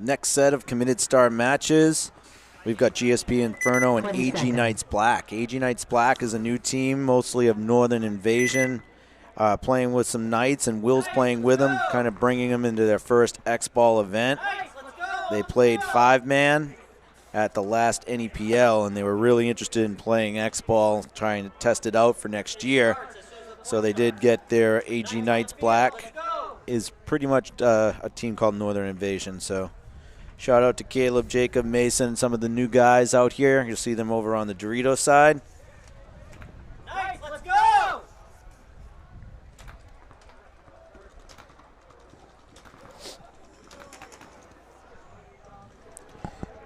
Next set of committed star matches. We've got GSP Inferno and AG Knights Black. AG Knights Black is a new team, mostly of Northern Invasion, playing with some Knights, and Will's playing with them, kind of bringing them into their first XBall event. They played 5-man at the last NEPL, and they were really interested in playing XBall, trying to test it out for next year. So they did get their AG Knights Black. Is pretty much a team called Northern Invasion. So shout out to Caleb, Jacob, Mason, some of the new guys out here. You'll see them over on the Dorito side. Nice, let's go!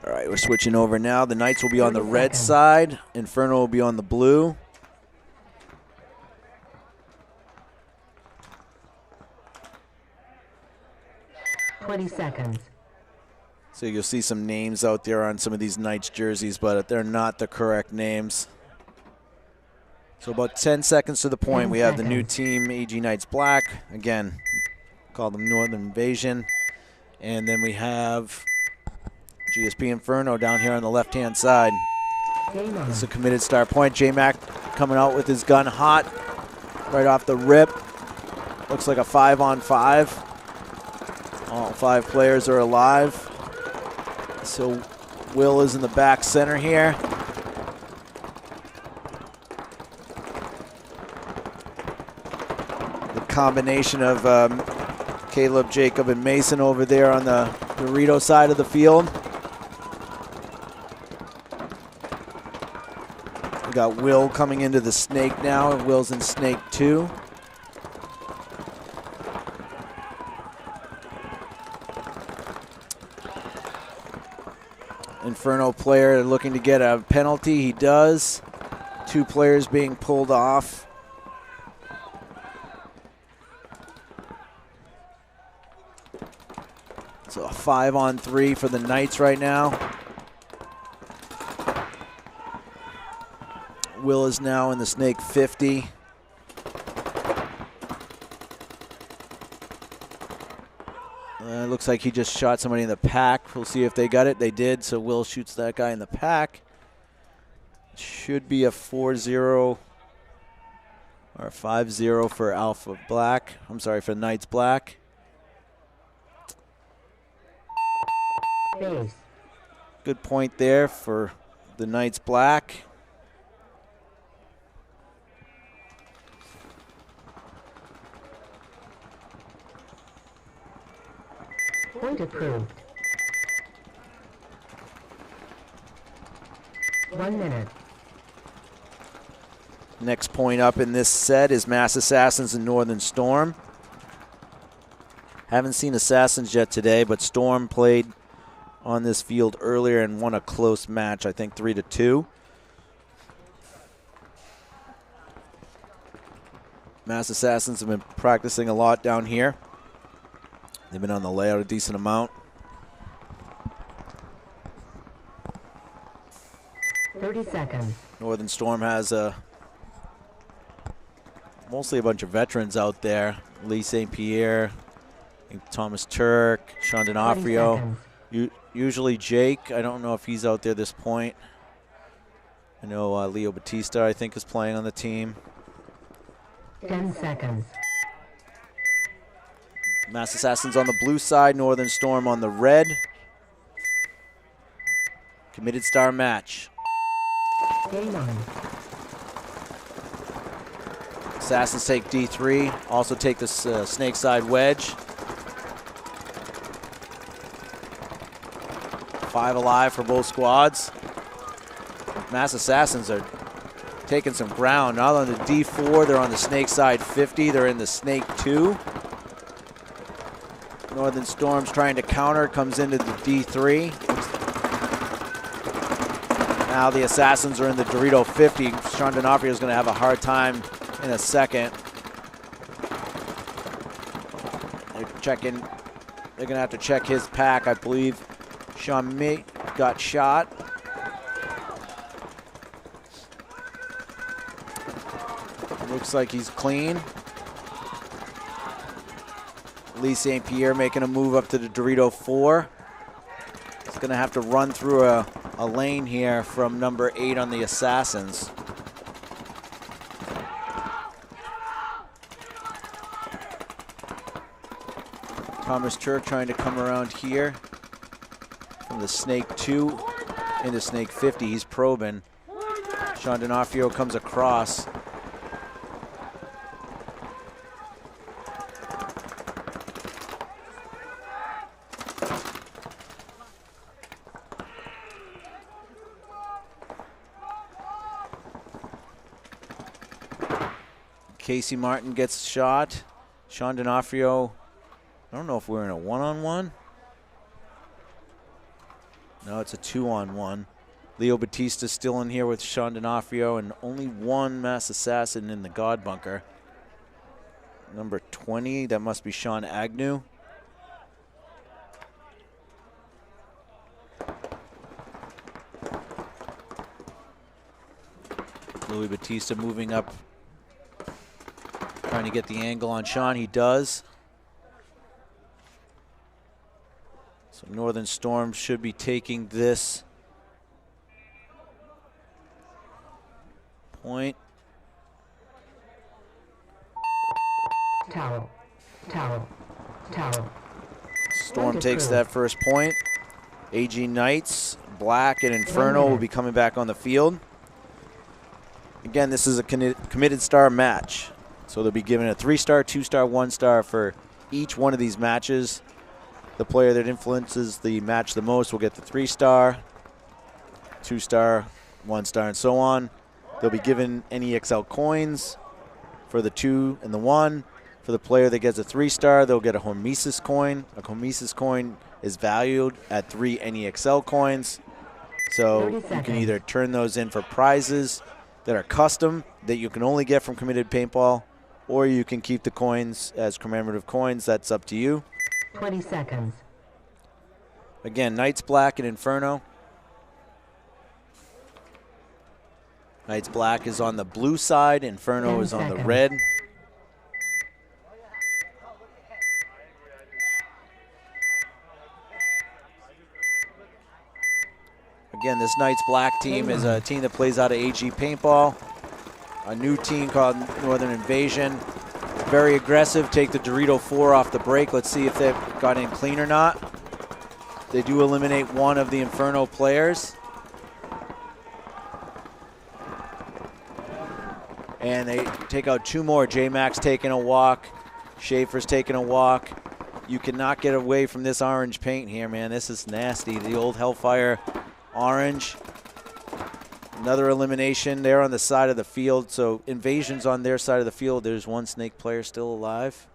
All right, we're switching over now. The Knights will be on the red side. Inferno will be on the blue. Seconds. So you'll see some names out there on some of these Knights jerseys, but they're not the correct names. So about 10 seconds to the point, we have the new team, AG Knights Black. Again, call them Northern Invasion. And then we have GSP Inferno down here on the left-hand side. It's a committed star point. J-Mac coming out with his gun hot right off the rip. Looks like a 5-on-5. All 5 players are alive. So Will is in the back center here. The combination of Caleb, Jacob, and Mason over there on the Dorito side of the field. We got Will coming into the snake now. Will's in snake 2. Inferno player looking to get a penalty. He does. 2 players being pulled off. So a 5-on-3 for the Knights right now. Will is now in the snake 50. Looks like he just shot somebody in the pack. We'll see if they got it. They did, so Will shoots that guy in the pack. Should be a 4-0 or a 5-0 for Alpha Black. I'm sorry, for Knights Black. Base. Good point there for the Knights Black. Point approved. 1 minute. Next point up in this set is Mass Assassins and Northern Storm. Haven't seen Assassins yet today, but Storm played on this field earlier and won a close match, I think 3-2. Mass Assassins have been practicing a lot down here. They've been on the layout a decent amount. 30 seconds. Northern Storm has mostly a bunch of veterans out there. Lee St. Pierre, Thomas Turk, Sean D'Onofrio. Usually Jake. I don't know if he's out there this point. I know Leo Batista, I think, is playing on the team. 10 seconds. Mass Assassins on the blue side, Northern Storm on the red. Committed star match. Game on. Assassins take D3, also take this snake side wedge. 5 alive for both squads. Mass Assassins are taking some ground. Not on the D4, they're on the snake side 50. They're in the snake 2. Northern Storm's trying to counter, comes into the D3. Now the Assassins are in the Dorito 50. Sean D'Onofrio is going to have a hard time in a second. They're going to have to check his pack, I believe. Sean May got shot. Looks like he's clean. Lee St. Pierre making a move up to the Dorito 4. It's going to have to run through a lane here from number 8 on the Assassins. Thomas Turk trying to come around here from the Snake 2 into Snake 50. He's probing. Sean D'Onofrio comes across. Casey Martin gets shot. Sean D'Onofrio, I don't know if we're in a one-on-one. No, it's a 2-on-1. Leo Batista still in here with Sean D'Onofrio, and only one mass assassin in the God bunker. Number 20, that must be Sean Agnew. Louis Batista moving up, trying to get the angle on Sean. He does. So Northern Storm should be taking this point. Towel. Towel. Towel. Storm takes that first point. AG Knights, Black, and Inferno will be coming back on the field. Again, this is a committed star match. So they'll be given a 3-star, 2-star, 1-star for each one of these matches. The player that influences the match the most will get the 3-star, 2-star, 1-star, and so on. They'll be given NEXL coins for the 2 and the 1. For the player that gets a 3-star, they'll get a Hormesis coin. A Hormesis coin is valued at 3 NEXL coins. So you can either turn those in for prizes that are custom that you can only get from Committed Paintball, or you can keep the coins as commemorative coins. That's up to you. 20 seconds. Again, Knights Black and Inferno. Knights Black is on the blue side. Inferno is on the red. Again, this Knights Black team is a team that plays out of AG Paintball. A new team called Northern Invasion. Very aggressive, take the Dorito 4 off the break. Let's see if they've got in clean or not. They do eliminate one of the Inferno players. And they take out 2 more. J-Max taking a walk. Schaefer's taking a walk. You cannot get away from this orange paint here, man. This is nasty. The old Hellfire orange. Another elimination there on the side of the field. So Invasion's on their side of the field. There's one Snake player still alive.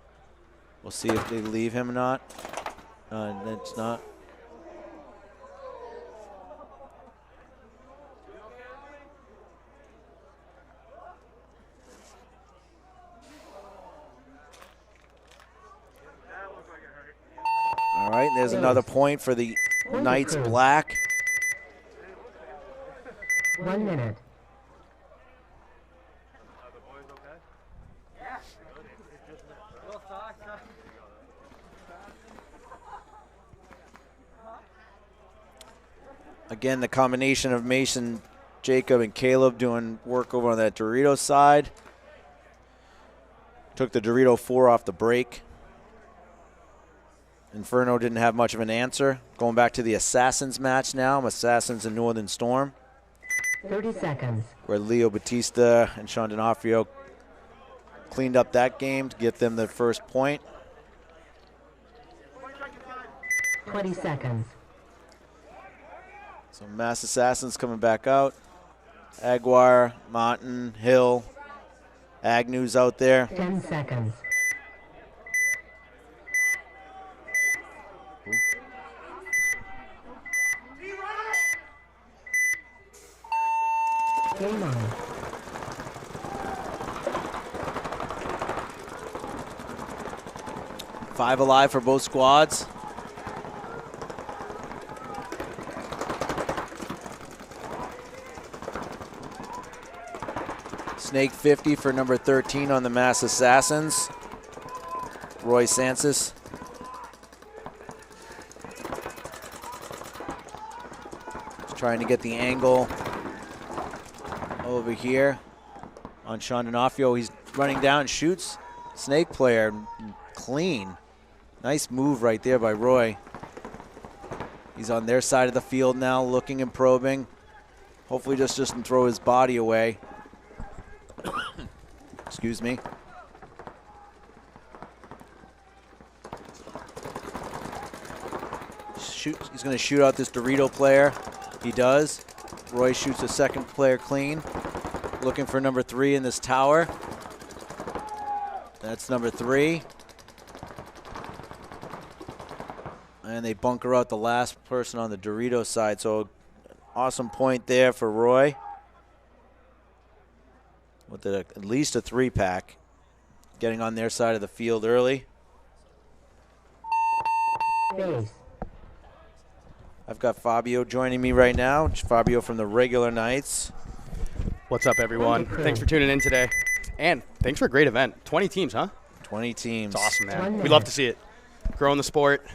We'll see if they leave him or not. That's not. All right, there's another point for the Knights Black. 1 minute. Again, the combination of Mason, Jacob, and Caleb doing work over on that Dorito side. Took the Dorito 4 off the break. Inferno didn't have much of an answer. Going back to the Assassins match now. Assassins and Northern Storm. 30 seconds. Where Leo Batista and Sean D'Onofrio cleaned up that game to get them the first point. 20 seconds. So Mass Assassins coming back out. Aguirre, Martin, Hill, Agnew's out there. 10 seconds. Game on. Five alive for both squads. Snake 50 for number 13 on the Mass Assassins. Roy Sansis. trying to get the angle over here on Sean D'Onofrio. He's running down, shoots Snake player clean. Nice move right there by Roy. He's on their side of the field now, looking and probing. Hopefully just doesn't throw his body away. Excuse me. He's going to shoot out this Dorito player. He does. Roy shoots the second player clean. Looking for number 3 in this tower. That's number 3. And they bunker out the last person on the Dorito side. So awesome point there for Roy. With at least a 3-pack. Getting on their side of the field early. Base. I've got Fabio joining me right now. Fabio from the regular Knights. What's up, everyone? Thanks for tuning in today. And thanks for a great event. 20 teams, huh? 20 teams. It's awesome, man. We love to see it. Growing the sport.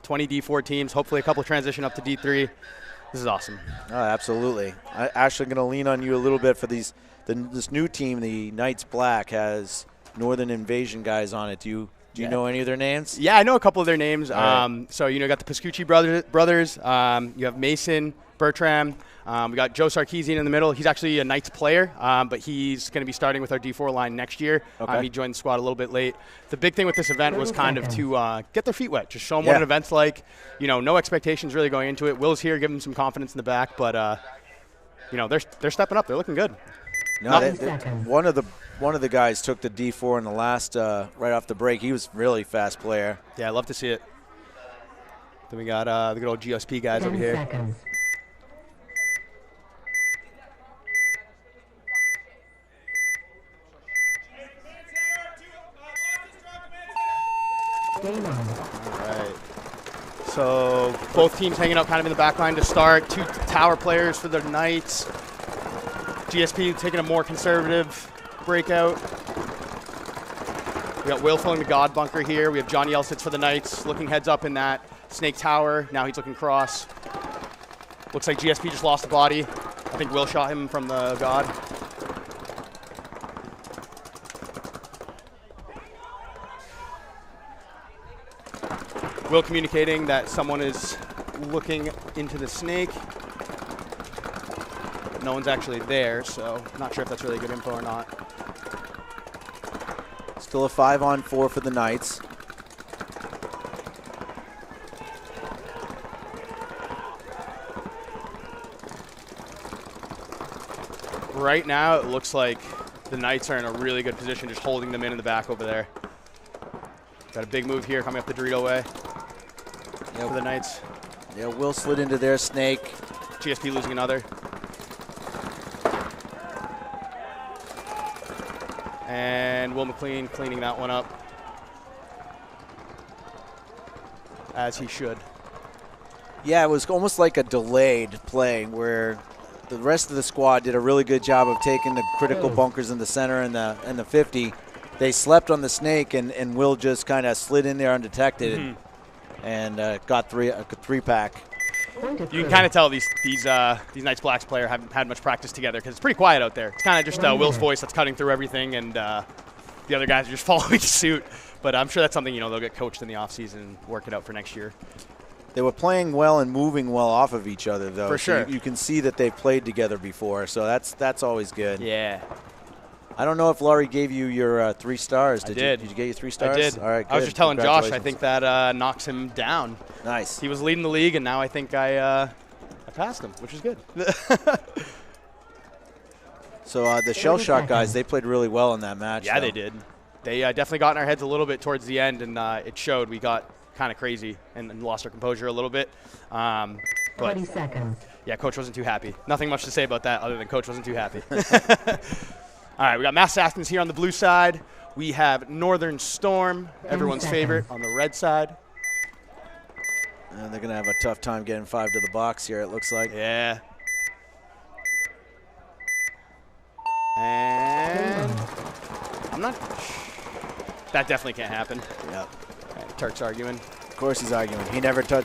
20 D4 teams. Hopefully a couple transition up to D3. This is awesome. Oh, absolutely. I'm actually going to lean on you a little bit for this new team. The Knights Black has Northern Invasion guys on it. Do you know any of their names? Yeah, I know a couple of their names. Right. So, you got the Pascucci brothers. You have Mason, Bertram. We got Joe Sarkeesian in the middle. He's actually a Knights player, but he's going to be starting with our D4 line next year. Okay. He joined the squad a little bit late. The big thing with this event was kind of to get their feet wet, just show them what an event's like. No expectations really going into it. Will's here, giving them some confidence in the back, but they're stepping up. They're looking good. No, one of the guys took the D4 in the last right off the break. He was a really fast player. Yeah, I love to see it. Then we got the good old GSP guys 10 over here. seconds. Game on. All right. So both teams hanging out kind of in the back line to start. 2 tower players for the Knights. GSP taking a more conservative breakout. We got Will filling the God bunker here. We have Johnny Elsitz for the Knights, looking heads up in that Snake Tower. Now he's looking cross. Looks like GSP just lost the body. I think Will shot him from the God. Will communicating that someone is looking into the snake. No one's actually there, so not sure if that's really good info or not. Still a 5-on-4 for the Knights. Right now, it looks like the Knights are in a really good position, just holding them in the back over there. Got a big move here coming up the Dorito way for the Knights. Yeah, Will slid into their snake. GSP losing another. And Will McLean cleaning that one up. As he should. Yeah, it was almost like a delayed play where the rest of the squad did a really good job of taking the critical bunkers in the center and the 50. They slept on the snake, and Will just kind of slid in there undetected and got a 3-pack. You can kind of tell these Knights Blacks player haven't had much practice together because it's pretty quiet out there. It's kind of just Will's voice that's cutting through everything, and the other guys are just following suit. But I'm sure that's something they'll get coached in the offseason and work it out for next year. They were playing well and moving well off of each other, though. For sure. So you can see that they've played together before, so that's always good. Yeah. I don't know if Laurie gave you your 3 stars. Did. Did you get your 3 stars? I did. All right, good. I was just telling Josh, I Congratulations. think that knocks him down. Nice. He was leading the league, and now I think I passed him, which is good. So the shell shot guys, they played really well in that match. Yeah, though. they did. They definitely got in our heads a little bit towards the end, and it showed. We got kind of crazy and lost our composure a little bit. But 20 seconds. yeah, Coach wasn't too happy. Nothing much to say about that other than Coach wasn't too happy. All right, we got Mass Assassins here on the blue side. We have Northern Storm, everyone's favorite, on the red side. And they're going to have a tough time getting 5 to the box here, it looks like. Yeah. And I'm not. That definitely can't happen. Yep. Right, Turk's arguing. Of course he's arguing. He never got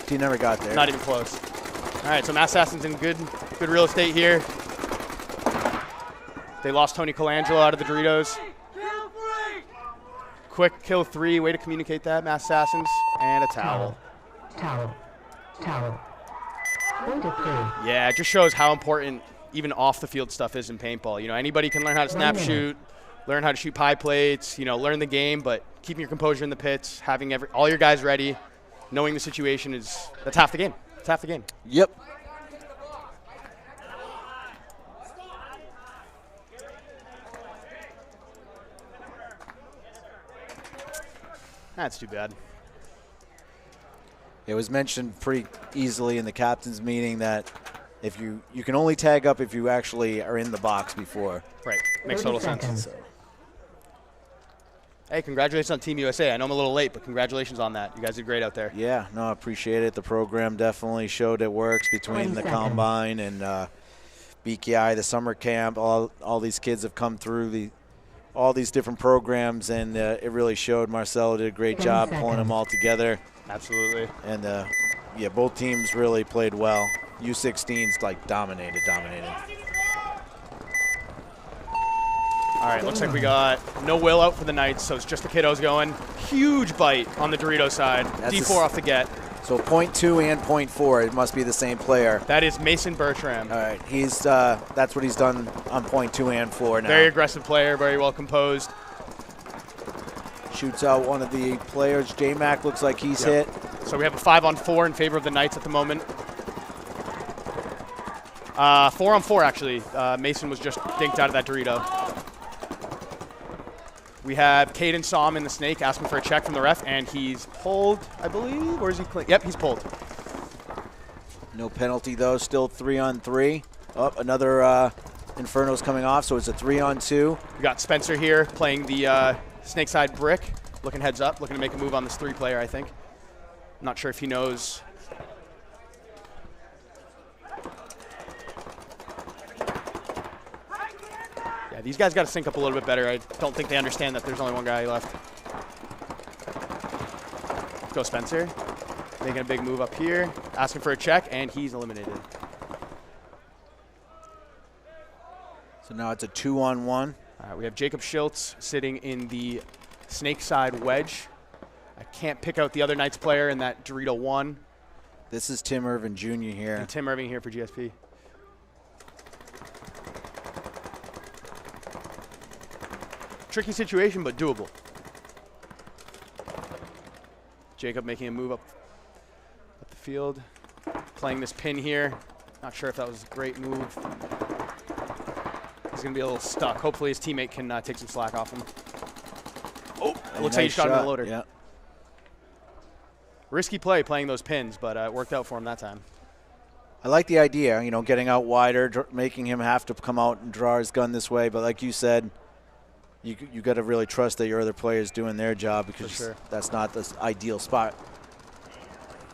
there. Not even close. All right, so Mass Assassin's in good real estate here. They lost Tony Colangelo out of the Doritos. Quick kill 3, way to communicate that, Mass Assassins, and a towel. Towel. Point of 3. Yeah, it just shows how important even off the field stuff is in paintball. You know, anybody can learn how to snap shoot, learn how to shoot pie plates, you know, learn the game, but keeping your composure in the pits, having all your guys ready, knowing the situation that's half the game. It's half the game. Yep. That's too bad. It was mentioned pretty easily in the captain's meeting that if you can only tag up if you actually are in the box before. Right. Makes total sense. So. Hey, congratulations on Team USA. I know I'm a little late, but congratulations on that. You guys did great out there. Yeah, no, I appreciate it. The program definitely showed it works between the combine and BKI, the summer camp. All these kids have come through all these different programs, and it really showed. Marcelo did a great job pulling them all together. Absolutely. And yeah, both teams really played well. U16's like dominated. All right, looks like we got no Will out for the Knights, so it's just the kiddos going. Huge bite on the Dorito side. That's D4 off the get. So .2 and .4, it must be the same player. That is Mason Bertram. All right, he's that's what he's done on .2 and 4 now. Very aggressive player, very well composed. Shoots out one of the players. J-Mac looks like he's hit. So we have a 5-on-4 in favor of the Knights at the moment. 4-on-4 actually. Mason was just dinked out of that Dorito. We have Caden Som in the snake asking for a check from the ref, and he's pulled, I believe, or is he clean? Yep, he's pulled. No penalty though, still 3-on-3. Oh, another Inferno's coming off, so it's a 3-on-2. We got Spencer here playing the snake side brick, looking heads up, looking to make a move on this 3-player, I think. Not sure if he knows. Yeah, these guys got to sync up a little bit better. I don't think they understand that there's only one guy left. Let's go Spencer. Making a big move up here, asking for a check, and he's eliminated. So now it's a 2-on-1. We have Jacob Schiltz sitting in the snake side wedge. I can't pick out the other Knights player in that Dorito 1. This is Tim Irvin Jr. here. And Tim Irving here for GSP. Tricky situation, but doable. Jacob making a move up the field, playing this pin here. Not sure if that was a great move. He's going to be a little stuck. Hopefully his teammate can take some slack off him. Oh, it looks like he shot him in the loader. Yeah. Risky play playing those pins, but it worked out for him that time. I like the idea, you know, getting out wider, making him have to come out and draw his gun this way. But like you said, you got to really trust that your other player's doing their job, because that's not the ideal spot.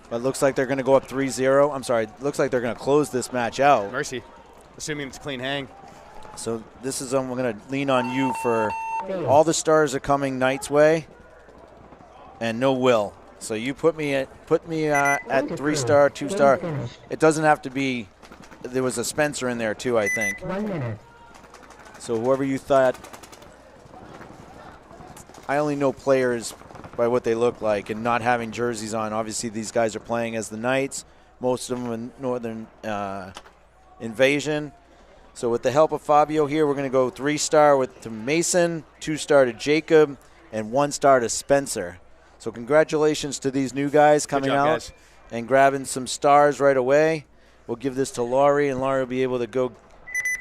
But it looks like they're going to go up 3-0. I'm sorry, it looks like they're going to close this match out. Mercy, assuming it's a clean hang. So this is I'm going to lean on you for all the stars are coming Knights' way, and no Will. So you put me at 3-star, 2-star. It doesn't have to be. There was a Spencer in there too, I think. 1 minute. So whoever you thought. I only know players by what they look like and not having jerseys on. Obviously, these guys are playing as the Knights. Most of them in Northern Invasion. So with the help of Fabio here, we're going to go 3-star to Mason, 2-star to Jacob, and 1-star to Spencer. So congratulations to these new guys coming out and grabbing some stars right away. We'll give this to Laurie, and Laurie will be able to go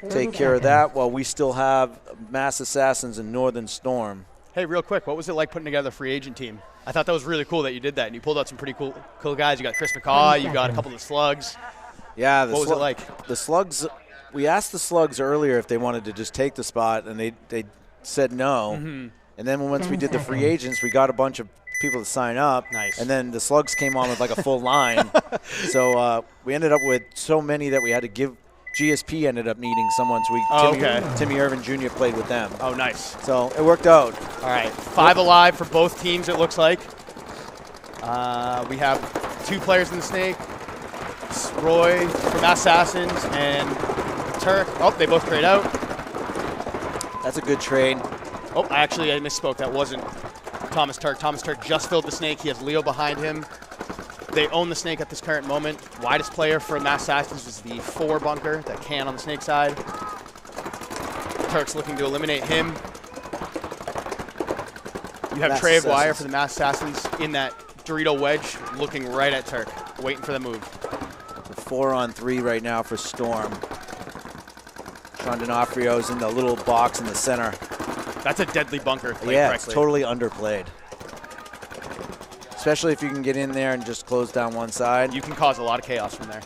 take care of that while we still have Mass Assassins and Northern Storm. Hey, real quick, what was it like putting together a free agent team? I thought that was really cool that you did that, and you pulled out some pretty cool guys. You got Chris McCaw, you got a couple of the Slugs. Yeah. What was it like? The Slugs, we asked the Slugs earlier if they wanted to just take the spot, and they said no. Mm-hmm. And then once we did the free agents, we got a bunch of people to sign up. Nice. And then the Slugs came on with like a full line. So we ended up with so many that we had to give. GSP ended up needing someone, so Timmy Irvin Jr. played with them. Oh, nice. So it worked out. All right, 5 alive for both teams, it looks like. We have 2 players in the snake, It's Roy from Assassins and Turk. Oh, they both trade out. That's a good trade. Oh, actually, I misspoke. That wasn't Thomas Turk. Thomas Turk just filled the snake. He has Leo behind him. They own the snake at this current moment. Widest player for Assassins is the 4 bunker, that can on the snake side. Turk's looking to eliminate him. You have Trey Aguirre for the Assassins in that Dorito wedge, looking right at Turk, waiting for the move. 4-on-3 right now for Storm. Sean D'Onofrio's in the little box in the center. That's a deadly bunker. Yeah, it's totally underplayed. Especially if you can get in there and just close down one side. You can cause a lot of chaos from there.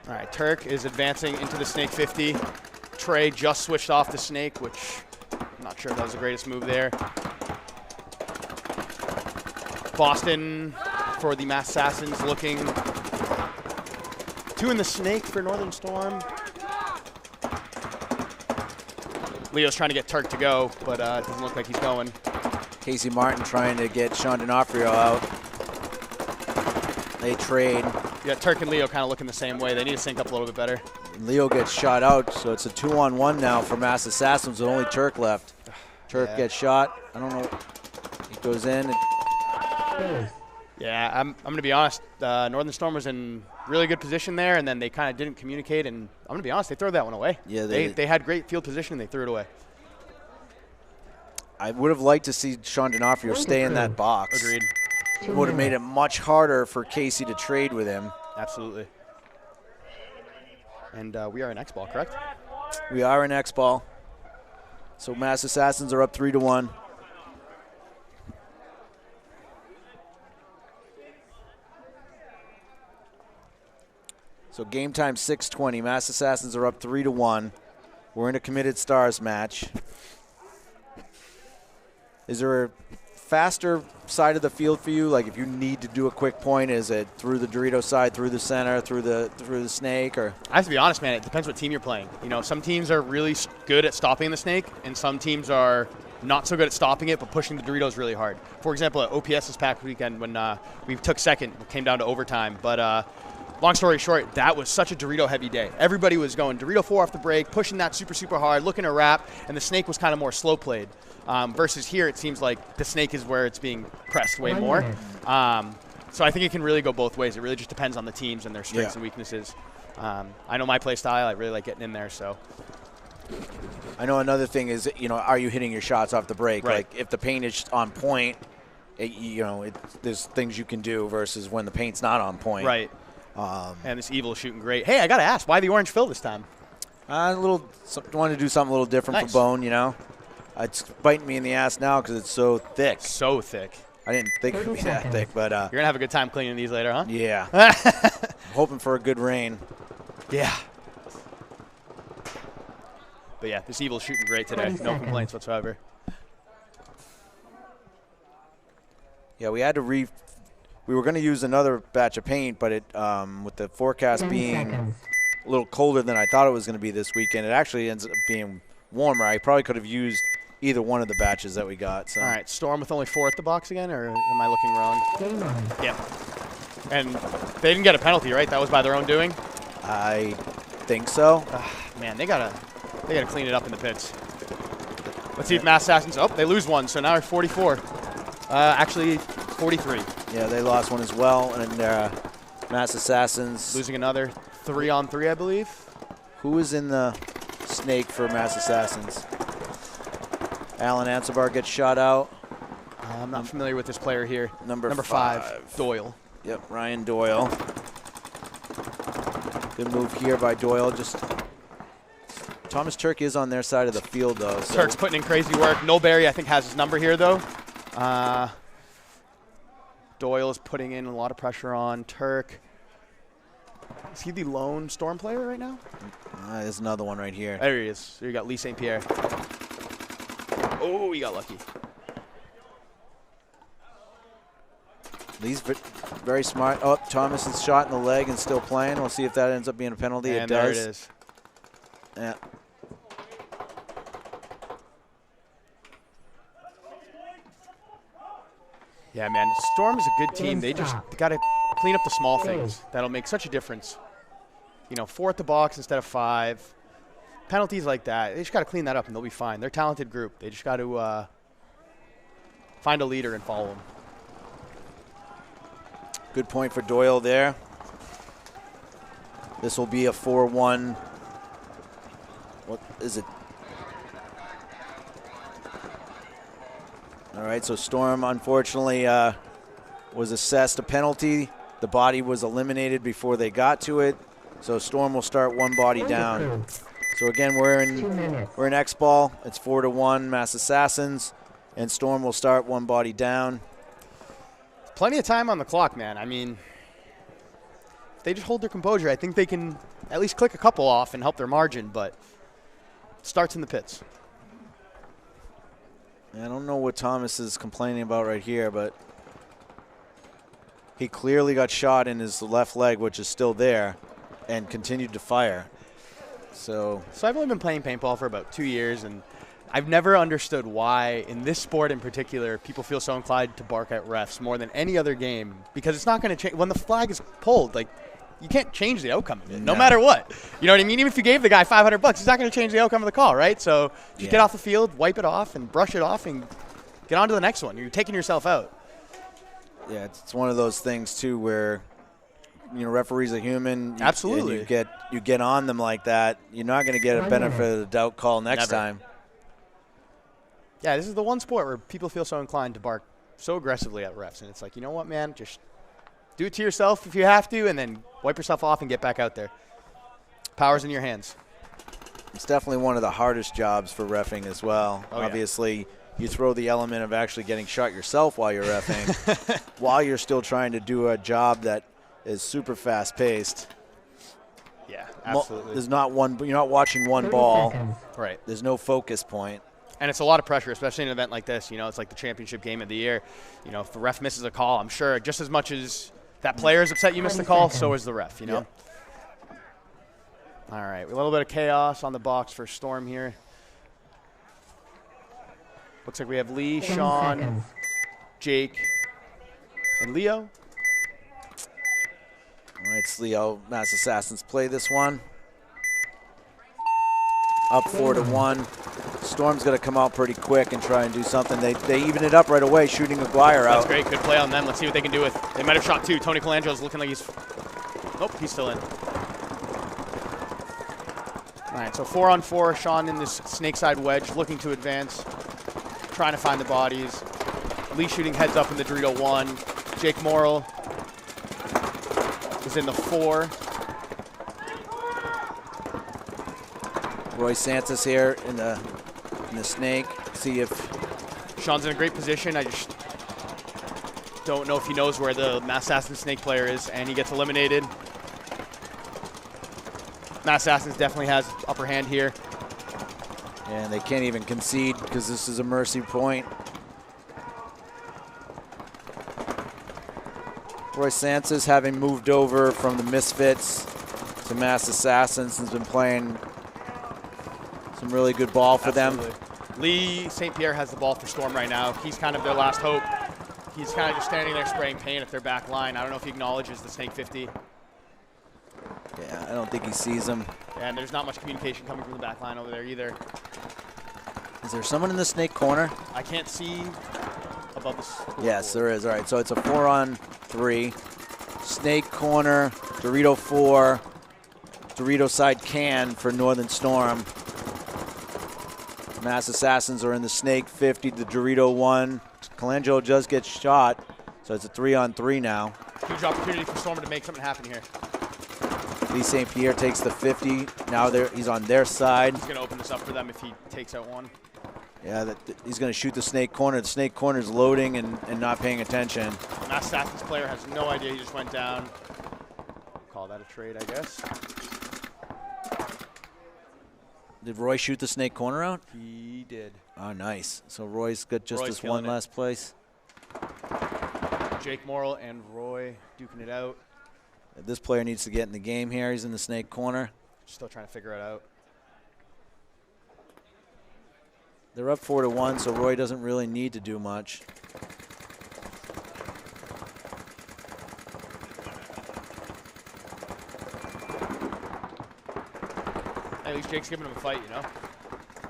All right, Turk is advancing into the snake 50. Trey just switched off the snake, which I'm not sure if that was the greatest move there. Boston for the Mass Assassins looking. 2 in the snake for Northern Storm. Leo's trying to get Turk to go, but it doesn't look like he's going. Casey Martin trying to get Sean D'Onofrio out. They trade. You got Turk and Leo kind of looking the same way. They need to sync up a little bit better. Leo gets shot out, so it's a 2-on-1 now for Mass Assassins with only Turk left. Turk gets shot. I don't know. He goes in. Yeah, I'm going to be honest. Northern Storm was in really good position there, and then they kind of didn't communicate. And I'm going to be honest, they threw that one away. Yeah, they had great field position, and they threw it away. I would have liked to see Sean D'Onofrio stay in that box. Agreed. It would have made it much harder for Casey to trade with him. Absolutely. And we are in XBall, correct? We are in XBall. So Mass Assassins are up 3-1. So game time 6:20. Mass Assassins are up 3-1. We're in a committed stars match. Is there a faster side of the field for you? Like if you need to do a quick point, is it through the Dorito side, through the center, through the snake, or? I have to be honest, man. It depends what team you're playing. You know, some teams are really good at stopping the snake, and some teams are not so good at stopping it, but pushing the Doritos really hard. For example, at OPS this past weekend when we took second, it came down to overtime. But long story short, that was such a Dorito-heavy day. Everybody was going Dorito 4 off the break, pushing that super, super hard, looking to wrap, and the snake was kind of more slow-played. Versus here, it seems like the snake is where it's being pressed way more. So I think it can really go both ways. It really just depends on the teams and their strengths and weaknesses. I know my play style. I really like getting in there. So I know another thing is, you know, are you hitting your shots off the break? Right. Like if the paint is on point, there's things you can do versus when the paint's not on point. Right. And this Evil is shooting great. Hey, I got to ask, why the orange fill this time? Wanted to do something a little different for BoNE, you know. It's biting me in the ass now because it's so thick. So thick. I didn't think it would be that thick, but you're gonna have a good time cleaning these later, huh? Yeah. Hoping for a good rain. Yeah. But yeah, this Evil's shooting great today. No complaints whatsoever. Yeah, we had to we were going to use another batch of paint, but it with the forecast being a little colder than I thought it was going to be this weekend, it actually ends up being warmer. I probably could have used either one of the batches that we got. So. All right, Storm with only 4 at the box again, or am I looking wrong? Game on. Yep. And they didn't get a penalty, right? That was by their own doing? I think so. Man, they gotta clean it up in the pits. Let's see if Mass Assassins. Oh, they lose one, so now they're 44. Actually, 43. Yeah, they lost one as well, and Mass Assassins losing another 3-on-3, I believe. Who is in the snake for Mass Assassins? Alan Ansabar gets shot out. I'm not familiar with this player here. Number 5, Doyle. Yep, Ryan Doyle. Good move here by Doyle. Just Thomas Turk is on their side of the field, though. So. Turk's putting in crazy work. Nolberry, I think, has his number here, though. Doyle is putting in a lot of pressure on Turk. Is he the lone Storm player right now? There's another one right here. There he is. So you got Lee St. Pierre. Oh, he got lucky. Lee's very smart. Oh, Thomas is shot in the leg and still playing. We'll see if that ends up being a penalty. And it does. there it is. Yeah. Yeah, man. Storm is a good team. They just Stop. got to clean up the small Hey. things. That'll make such a difference. You know, 4 at the box instead of 5. Penalties like that, they just got to clean that up and they'll be fine. They're a talented group. They just got to find a leader and follow him. Good point for Doyle there. This will be a 4-1. What is it? All right, so Storm unfortunately was assessed a penalty. The body was eliminated before they got to it. So Storm will start one body down. So again, we're 2 minutes. in XBall. It's 4-1 Mass Assassins, and Storm will start one body down. Plenty of time on the clock, man. I mean, if they just hold their composure, I think they can at least click a couple off and help their margin, but it starts in the pits. I don't know what Thomas is complaining about right here, but he clearly got shot in his left leg, which is still there, and continued to fire. So I've only been playing paintball for about 2 years, and I've never understood why, in this sport in particular, people feel so inclined to bark at refs more than any other game, because it's not going to change. When the flag is pulled, like, you can't change the outcome of it, no matter what. You know what I mean? Even if you gave the guy $500, it's not going to change the outcome of the call, right? So just get off the field, wipe it off, and brush it off, and get on to the next one. You're taking yourself out. yeah, it's one of those things too where, you know, referees are human. Absolutely. And you get on them like that, you're not going to get a benefit of the doubt call next Never. time. Yeah, this is the one sport where people feel so inclined to bark so aggressively at refs, and it's like, you know what, man, just do it to yourself if you have to, and then wipe yourself off and get back out there. Power's in your hands. It's definitely one of the hardest jobs for reffing as well. Oh, yeah. Obviously, you throw the element of actually getting shot yourself while you're reffing, while you're still trying to do a job that is super fast-paced. Yeah, absolutely. There's not one. You're not watching one 30 ball. seconds. Right. There's no focus point. And it's a lot of pressure, especially in an event like this. You know, it's like the championship game of the year. You know, if the ref misses a call, I'm sure just as much as that player is upset you missed the 20 call, seconds. so is the ref, you know? All right, a little bit of chaos on the box for Storm here. Looks like we have Lee, 10 Sean, seconds. Jake, and Leo. All right, Leo, Mass Assassins play this one. Up 4-1. Storm's going to come out pretty quick and try and do something. They even it up right away, shooting Aguirre out. That's great. Good play on them. Let's see what they can do with. They might have shot 2. Tony Colangelo's looking like he's. Nope, he's still in. All right, so 4-on-4. Sean in this snake side wedge, looking to advance, trying to find the bodies. Lee shooting heads up in the Dorito 1. Jake Morrill is in the 4. Roy Santos here in the snake. See if Sean's in a great position. I just don't know if he knows where the Mass Assassin snake player is, and he gets eliminated. Mass Assassins definitely has upper hand here. and they can't even concede because this is a mercy point. Roy Santos, having moved over from the Misfits to Mass Assassins, has been playing some really good ball for Absolutely. them. Lee St. Pierre has the ball for Storm right now. He's kind of their last hope. He's kind of just standing there spraying paint at their back line. I don't know if he acknowledges the Snake 50. Yeah, I don't think he sees them. And there's not much communication coming from the back line over there either. Is there someone in the snake corner? I can't see above the scoreboard. Yes, there is. All right, so it's a 4-on-3. Snake corner, Dorito 4, Dorito side can for Northern Storm. Mass Assassins are in the Snake 50, the Dorito 1. Colangelo just gets shot, so it's a 3-on-3 now. Huge opportunity for Stormer to make something happen here. Lee St. Pierre takes the 50. Now he's on their side. He's going to open this up for them if he takes out one. Yeah, he's going to shoot the snake corner. The snake corner is loading and not paying attention. Mass Assassin's player has no idea he just went down. Call that a trade, I guess. Did Roy shoot the snake corner out? He did. Oh, nice. So Roy's got just Roy's this killing one it. last place. Jake Morrill and Roy duking it out. This player needs to get in the game here. He's in the snake corner. Still trying to figure it out. They're up 4-1, so Roy doesn't really need to do much. At least Jake's giving him a fight, you know?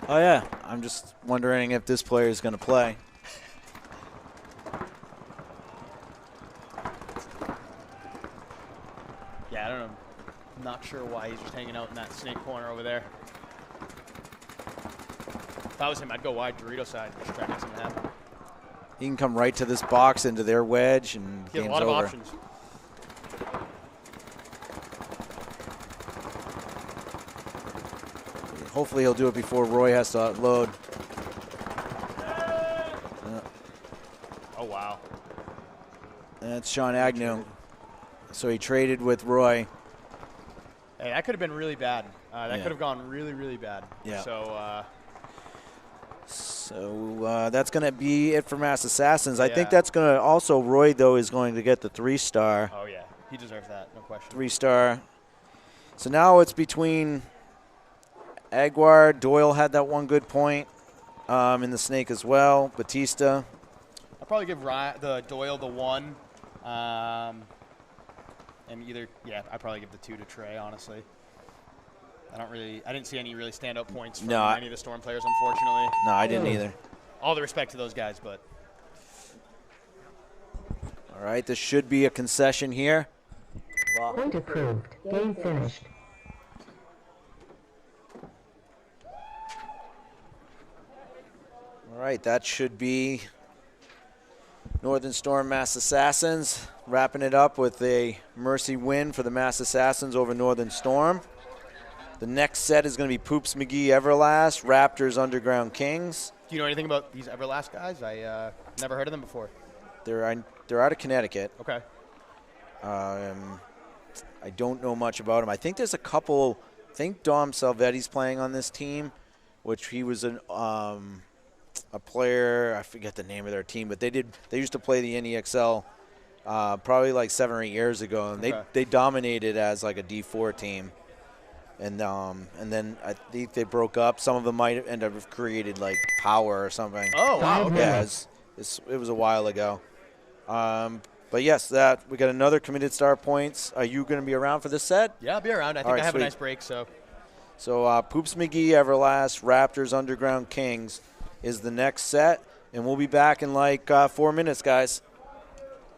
Oh, yeah. I'm just wondering if this player is going to play. Yeah, I don't know. I'm not sure why he's just hanging out in that snake corner over there. If I was him, I'd go wide Dorito side and just try to make something happen. He can come right to this box into their wedge, and He has game's a lot of over. options. Hopefully he'll do it before Roy has to load. Oh, wow. And that's Sean Agnew. So he traded with Roy. Hey, that could have been really bad. That Yeah. could have gone really, really bad. Yeah. So, That's going to be it for Mass Assassins. I think Yeah. that's going to also, Roy, though, is going to get the 3-star. oh, yeah. He deserves that, no question. 3-star. So now it's between Aguar. Doyle had that one good point in the snake as well. Batista. I'll probably give the Doyle the 1. And I'd probably give the 2 to Trey, honestly. I didn't see any really standout points from any of the Storm players, unfortunately. No, I didn't either. All the respect to those guys, but. All right, this should be a concession here. Point approved. Game finished. All right, that should be Northern Storm Mass Assassins wrapping it up with a mercy win for the Mass Assassins over Northern Storm. The next set is going to be Poops McGee Everlast, Raptors Underground Kings. Do you know anything about these Everlast guys? I never heard of them before. They're out of Connecticut. Okay. I don't know much about them. I think there's a couple. I think Dom Salvetti's playing on this team, which he was a player. I forget the name of their team, but they used to play the NEXL probably like 7 or 8 years ago, and they dominated as like a D4 team. And then I think they broke up. Some of them might end up created like Power or something. Oh, wow. Okay. Yeah, it was a while ago. But yes, we got another committed star points. Are you going to be around for this set? Yeah, I'll be around. I think I have a nice break, so. So Poops McGee Everlast, Raptors Underground Kings is the next set, and we'll be back in like 4 minutes, guys.